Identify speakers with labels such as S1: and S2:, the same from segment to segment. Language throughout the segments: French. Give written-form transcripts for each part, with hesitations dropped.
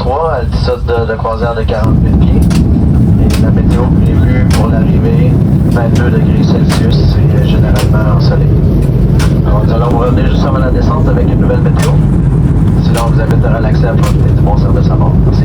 S1: 3, altitude de croisière de 40 000 pieds. Et la météo prévue pour l'arrivée, 22 degrés Celsius, c'est généralement ensoleillé. Alors nous allons vous revenir juste avant la descente avec une nouvelle météo. Sinon, on vous invite à relaxer à profiter du bon service à bord. Merci.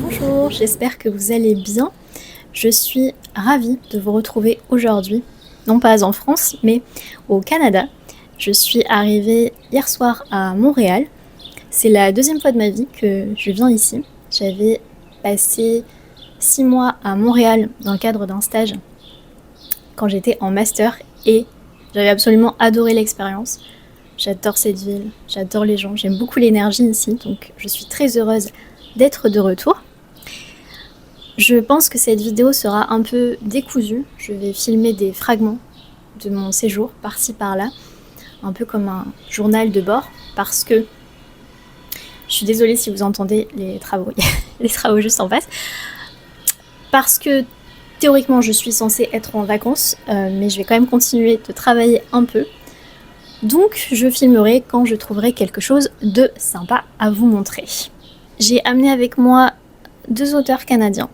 S2: Bonjour, j'espère que vous allez bien. Je suis ravie de vous retrouver aujourd'hui, non pas en France, mais au Canada. Je suis arrivée hier soir à Montréal. C'est la deuxième fois de ma vie que je viens ici. J'avais passé 6 mois à Montréal dans le cadre d'un stage quand j'étais en master et j'avais absolument adoré l'expérience. J'adore cette ville, j'adore les gens, j'aime beaucoup l'énergie ici, donc je suis très heureuse d'être de retour. Je pense que cette vidéo sera un peu décousue. Je vais filmer des fragments de mon séjour par-ci par-là, un peu comme un journal de bord, parce que je suis désolée si vous entendez les travaux, les travaux juste en face, parce que théoriquement je suis censée être en vacances, mais je vais quand même continuer de travailler un peu. Donc je filmerai quand je trouverai quelque chose de sympa à vous montrer. J'ai amené avec moi 2 auteurs canadiens.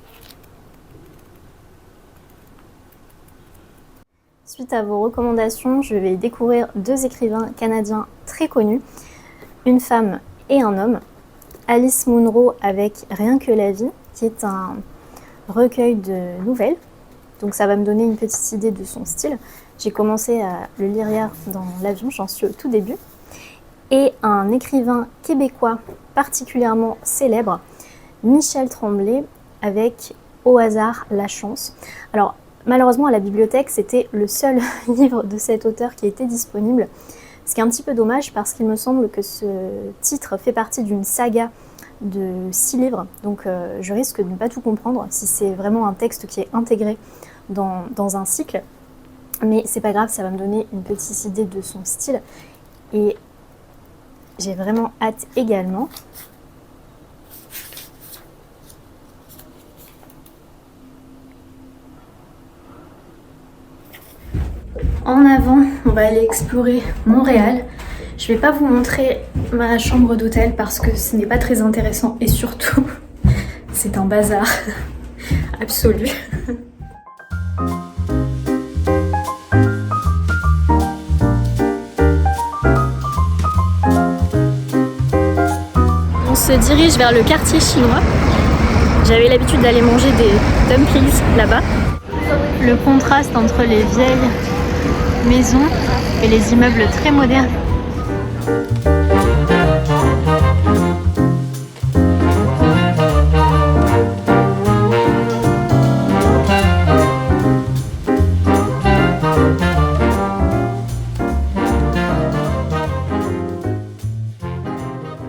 S2: Suite à vos recommandations, je vais découvrir 2 écrivains canadiens très connus, une femme et un homme. Alice Munro avec Rien que la vie, qui est un recueil de nouvelles. Donc ça va me donner une petite idée de son style. J'ai commencé à le lire hier dans l'avion, j'en suis au tout début. Et un écrivain québécois particulièrement célèbre, Michel Tremblay, avec Au hasard la chance. Alors malheureusement à la bibliothèque c'était le seul livre de cet auteur qui était disponible, ce qui est un petit peu dommage parce qu'il me semble que ce titre fait partie d'une saga de 6 livres, donc je risque de ne pas tout comprendre si c'est vraiment un texte qui est intégré dans un cycle, mais c'est pas grave, ça va me donner une petite idée de son style et j'ai vraiment hâte également. En avant, on va aller explorer Montréal. Je vais pas vous montrer ma chambre d'hôtel parce que ce n'est pas très intéressant et surtout, c'est un bazar absolu. On se dirige vers le quartier chinois. J'avais l'habitude d'aller manger des dumplings là-bas. Le contraste entre les vieilles maisons et les immeubles très modernes.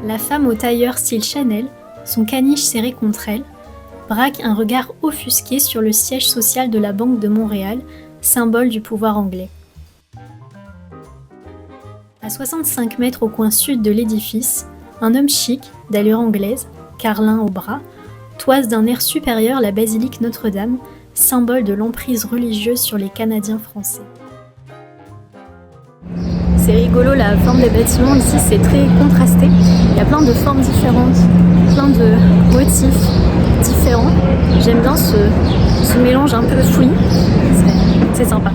S2: La femme au tailleur style Chanel, son caniche serré contre elle, braque un regard offusqué sur le siège social de la Banque de Montréal, symbole du pouvoir anglais. À 65 mètres au coin sud de l'édifice, un homme chic, d'allure anglaise, carlin au bras, toise d'un air supérieur la basilique Notre-Dame, symbole de l'emprise religieuse sur les Canadiens français. C'est rigolo, la forme des bâtiments ici, c'est très contrasté. Il y a plein de formes différentes, plein de motifs différents. J'aime bien ce mélange un peu fouillis, c'est sympa.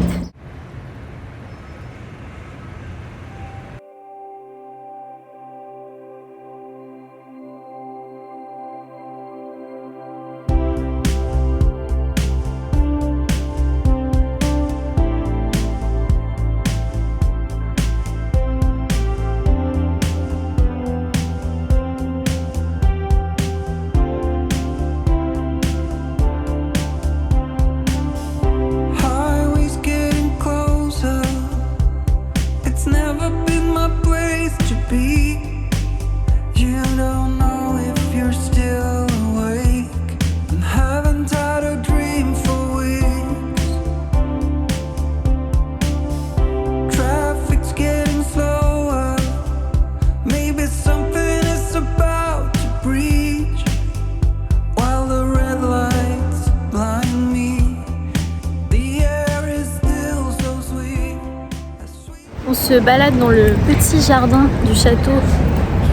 S2: se balade dans le petit jardin du château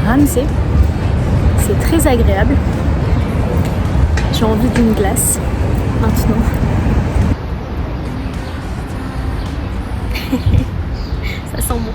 S2: Ramsay. C'est très agréable. J'ai envie d'une glace maintenant. Ça sent bon.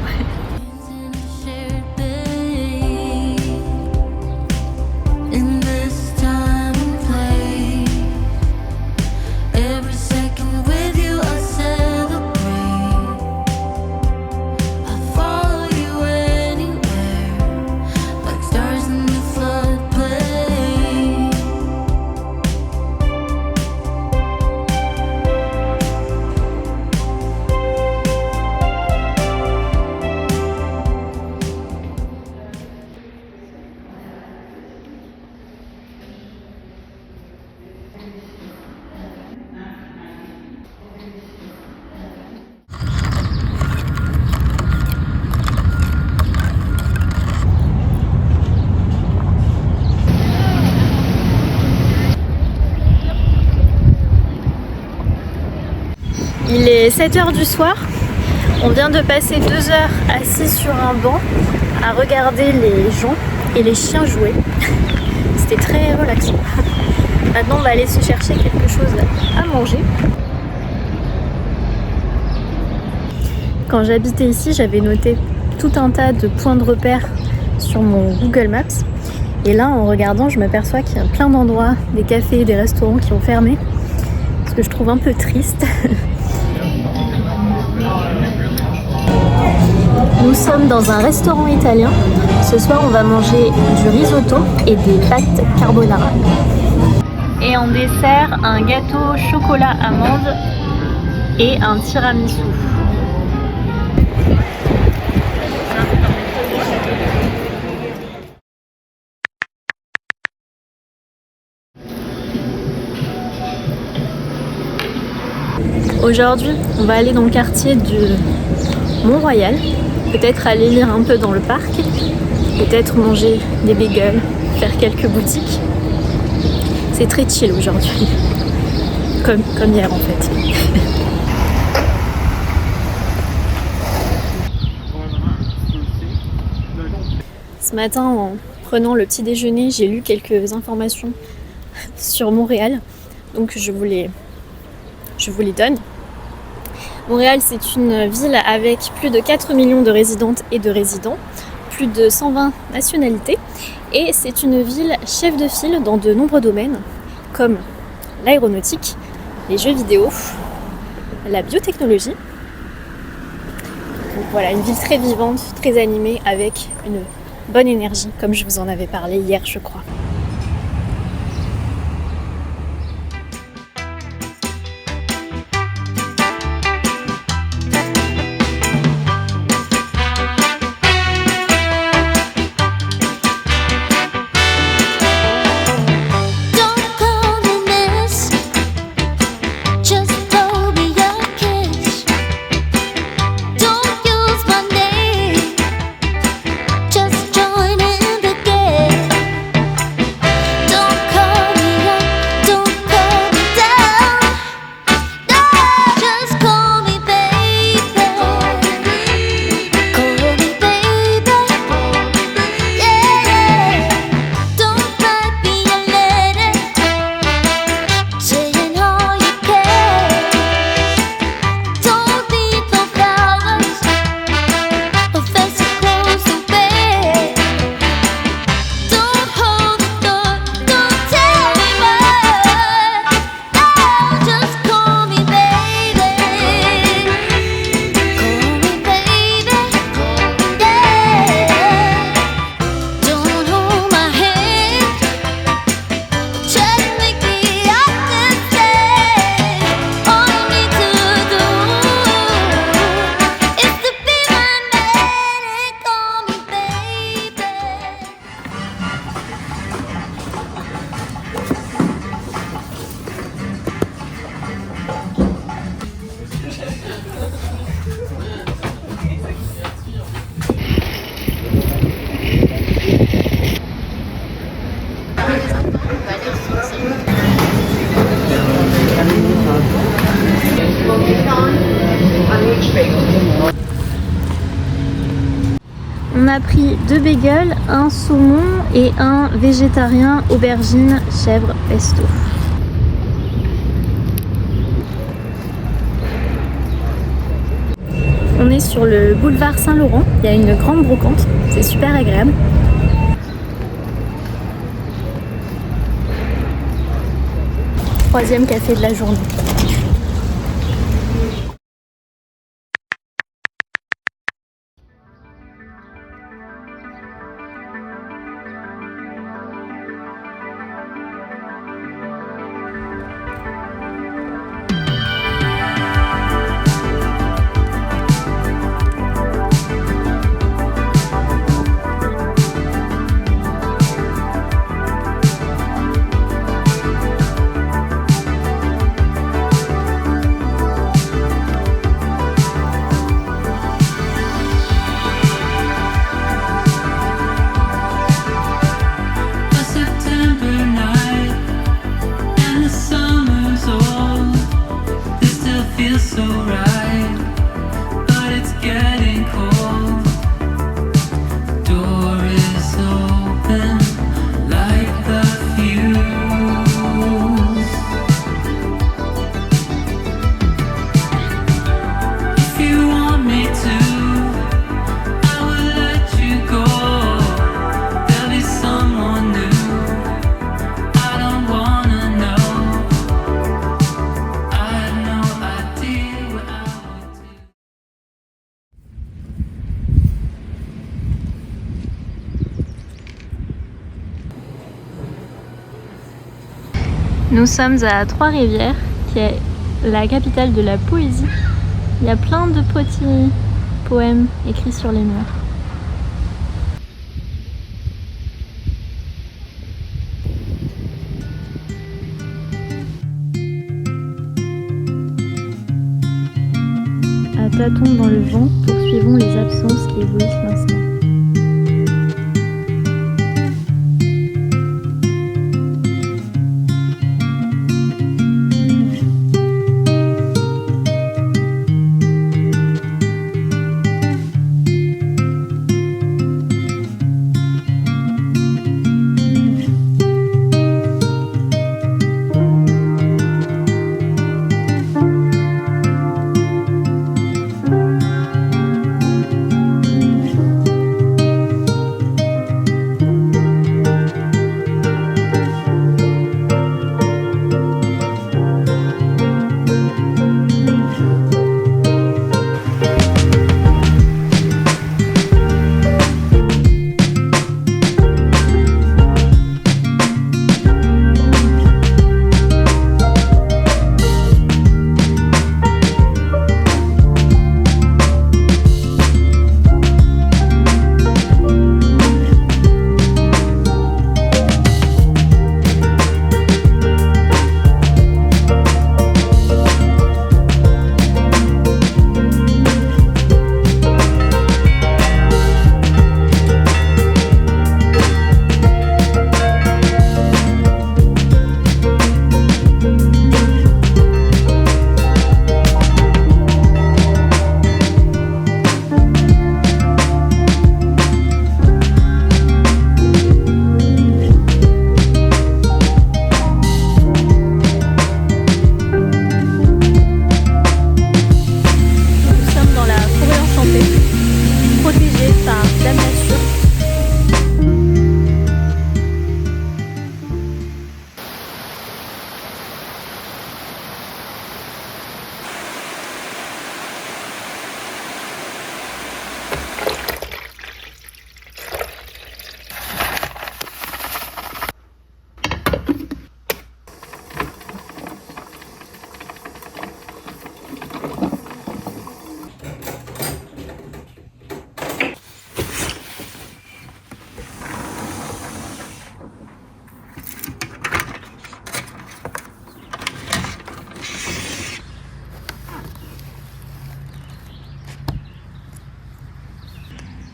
S2: Il est 7h du soir, on vient de passer 2 heures assis sur un banc à regarder les gens et les chiens jouer. C'était très relaxant. Maintenant on va aller se chercher quelque chose à manger. Quand j'habitais ici, j'avais noté tout un tas de points de repère sur mon Google Maps. Et là, en regardant, je m'aperçois qu'il y a plein d'endroits, des cafés, des restaurants qui ont fermé. Ce que je trouve un peu triste. Nous sommes dans un restaurant italien. Ce soir, on va manger du risotto et des pâtes carbonara. Et en dessert, un gâteau chocolat amande et un tiramisu. Aujourd'hui, on va aller dans le quartier du Mont-Royal, peut-être aller lire un peu dans le parc, peut-être manger des bagels, faire quelques boutiques. C'est très chill aujourd'hui, comme hier en fait. Ce matin, en prenant le petit déjeuner, j'ai lu quelques informations sur Montréal, donc je vous les donne. Montréal, c'est une ville avec plus de 4 millions de résidentes et de résidents, plus de 120 nationalités, et c'est une ville chef de file dans de nombreux domaines, comme l'aéronautique, les jeux vidéo, la biotechnologie. Donc voilà, une ville très vivante, très animée, avec une bonne énergie, comme je vous en avais parlé hier, je crois. a pris 2 bagels, un saumon et un végétarien aubergine chèvre pesto. On est sur le boulevard Saint-Laurent, il y a une grande brocante, c'est super agréable. Troisième café de la journée. Nous sommes à Trois-Rivières, qui est la capitale de la poésie. Il y a plein de petits poèmes écrits sur les murs. À tâtons dans le vent, poursuivons les absences qui éblouissent l'instant.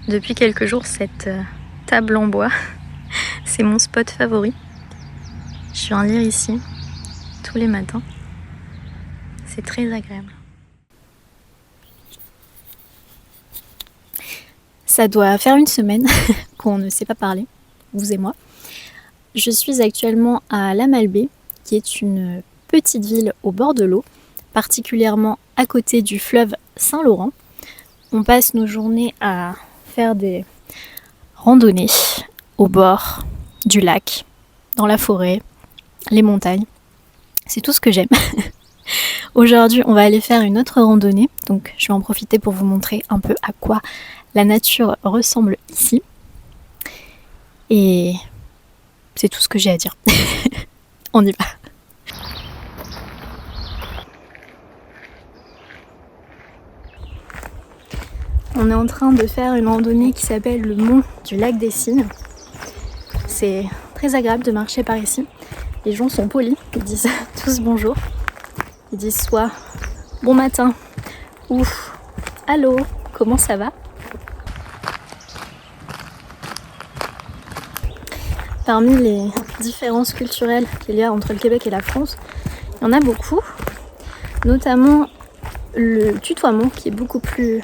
S2: Depuis quelques jours, cette table en bois, c'est mon spot favori. Je viens lire ici tous les matins. C'est très agréable. Ça doit faire une semaine qu'on ne sait pas parler, vous et moi. Je suis actuellement à La Malbaie, qui est une petite ville au bord de l'eau, particulièrement à côté du fleuve Saint-Laurent. On passe nos journées à faire des randonnées au bord du lac, dans la forêt, les montagnes. C'est tout ce que j'aime. Aujourd'hui, on va aller faire une autre randonnée, donc je vais en profiter pour vous montrer un peu à quoi la nature ressemble ici. Et c'est tout ce que j'ai à dire. On y va. On est en train de faire une randonnée qui s'appelle le mont du lac des Cygnes. C'est très agréable de marcher par ici. Les gens sont polis, ils disent tous bonjour. Ils disent soit bon matin ou allô, comment ça va? Parmi les différences culturelles qu'il y a entre le Québec et la France, il y en a beaucoup, notamment le tutoiement qui est beaucoup plus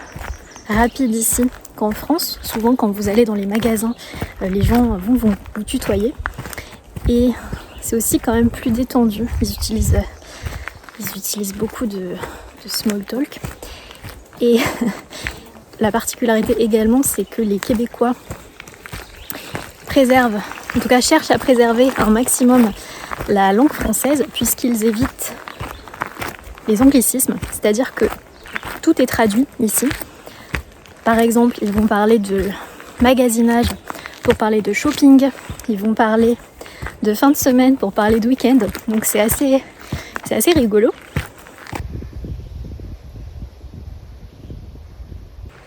S2: rapide ici qu'en France. Souvent quand vous allez dans les magasins, les gens vont vous tutoyer. Et c'est aussi quand même plus détendu. Ils utilisent beaucoup de small talk. Et la particularité également, c'est que les Québécois préservent, en tout cas cherchent à préserver un maximum la langue française, puisqu'ils évitent les anglicismes. C'est-à-dire que tout est traduit ici. Par exemple, ils vont parler de magasinage pour parler de shopping. Ils vont parler de fin de semaine pour parler de week-end. Donc c'est assez rigolo.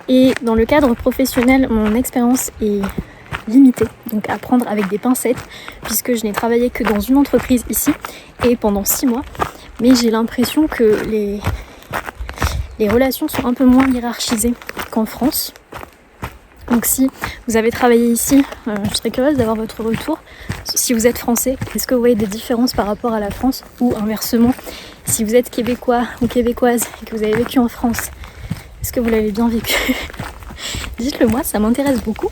S2: Et dans le cadre professionnel, mon expérience est limitée, donc à prendre avec des pincettes, puisque je n'ai travaillé que dans une entreprise ici et pendant 6 mois. Mais j'ai l'impression que les relations sont un peu moins hiérarchisées qu'en France. Donc si vous avez travaillé ici, je serais curieuse d'avoir votre retour. Si vous êtes français, est-ce que vous voyez des différences par rapport à la France? Ou inversement, si vous êtes québécois ou québécoise et que vous avez vécu en France, est-ce que vous l'avez bien vécu? Dites-le moi, ça m'intéresse beaucoup.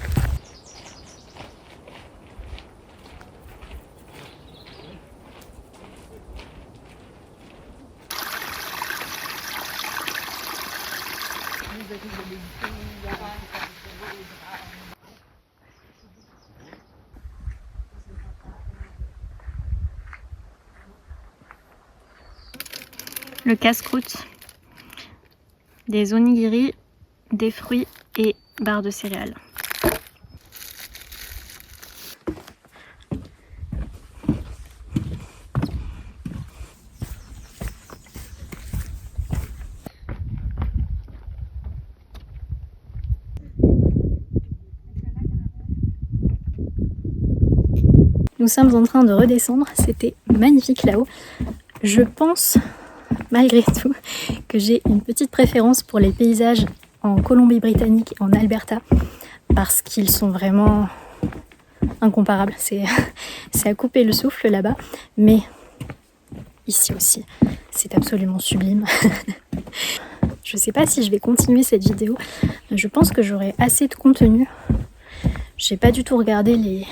S2: Le casse-croûte, des onigiri, des fruits et barres de céréales. Nous sommes en train de redescendre, c'était magnifique là-haut. Je pense malgré tout que j'ai une petite préférence pour les paysages en Colombie-Britannique et en Alberta parce qu'ils sont vraiment incomparables. C'est à couper le souffle là-bas, mais ici aussi, c'est absolument sublime. Je sais pas si je vais continuer cette vidéo. Je pense que j'aurai assez de contenu. J'ai pas du tout regardé les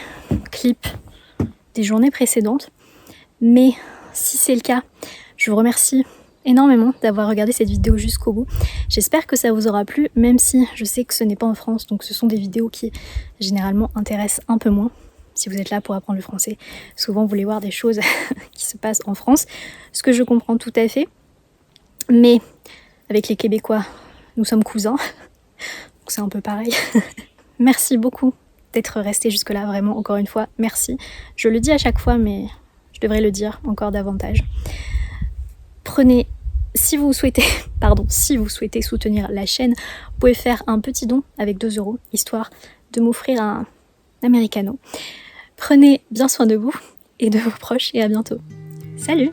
S2: clips des journées précédentes, mais si c'est le cas, je vous remercie énormément d'avoir regardé cette vidéo jusqu'au bout. J'espère que ça vous aura plu, même si je sais que ce n'est pas en France, donc ce sont des vidéos qui généralement intéressent un peu moins. Si vous êtes là pour apprendre le français, souvent vous voulez voir des choses qui se passent en France, ce que je comprends tout à fait, mais avec les Québécois, nous sommes cousins, donc c'est un peu pareil. Merci beaucoup d'être resté jusque-là, vraiment, encore une fois, merci. Je le dis à chaque fois, mais je devrais le dire encore davantage. Prenez, si vous souhaitez soutenir la chaîne, vous pouvez faire un petit don avec 2 €, histoire de m'offrir un americano. Prenez bien soin de vous et de vos proches et à bientôt. Salut!